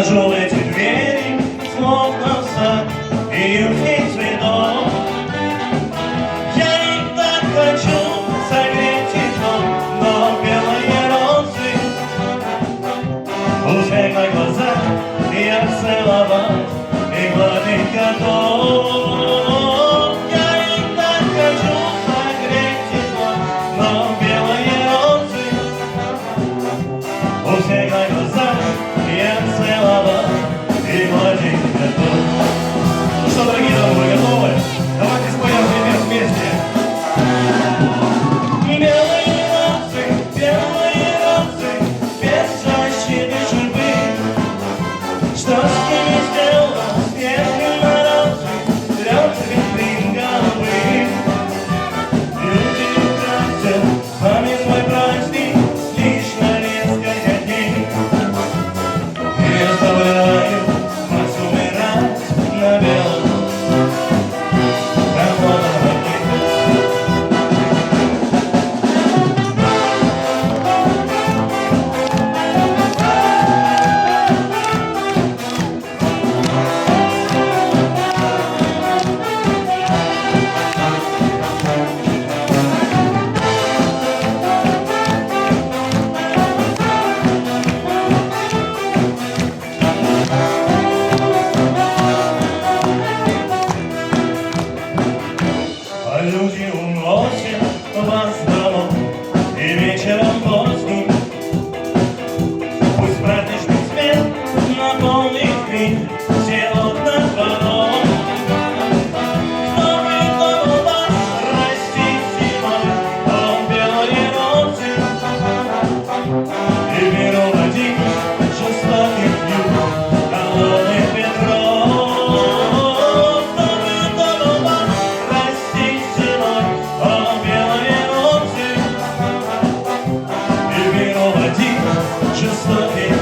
Вхожу в эти двери, словно в сад, июньский цветок. Я и так хочу согреть тепло, но белые розы уже на глазах, я целовать и гладить готов. Я и так хочу согреть тепло, но белые розы у всех на глазах, я целовать и гладить готов. Ну что, дорогие дамы, вы готовы? Давайте споем пример вместе. Белые розы, без защиты судьбы. Что с ними сделано, с нежными морозы, трется витрин головы. Люди украсят вами свой праздник лишь на несколько дней. И оставляют вас умирать на белом холодном огне. А люди уносят вас домой и вечером поздним. Пусть праздничный свет наполнит мир, все окна двором. Кто придумал вас растить зимой, он белые розы и беру один жестоких юг, холодных ветров. Кто придумал вас растить зимой, он белые розы и беру один жестоких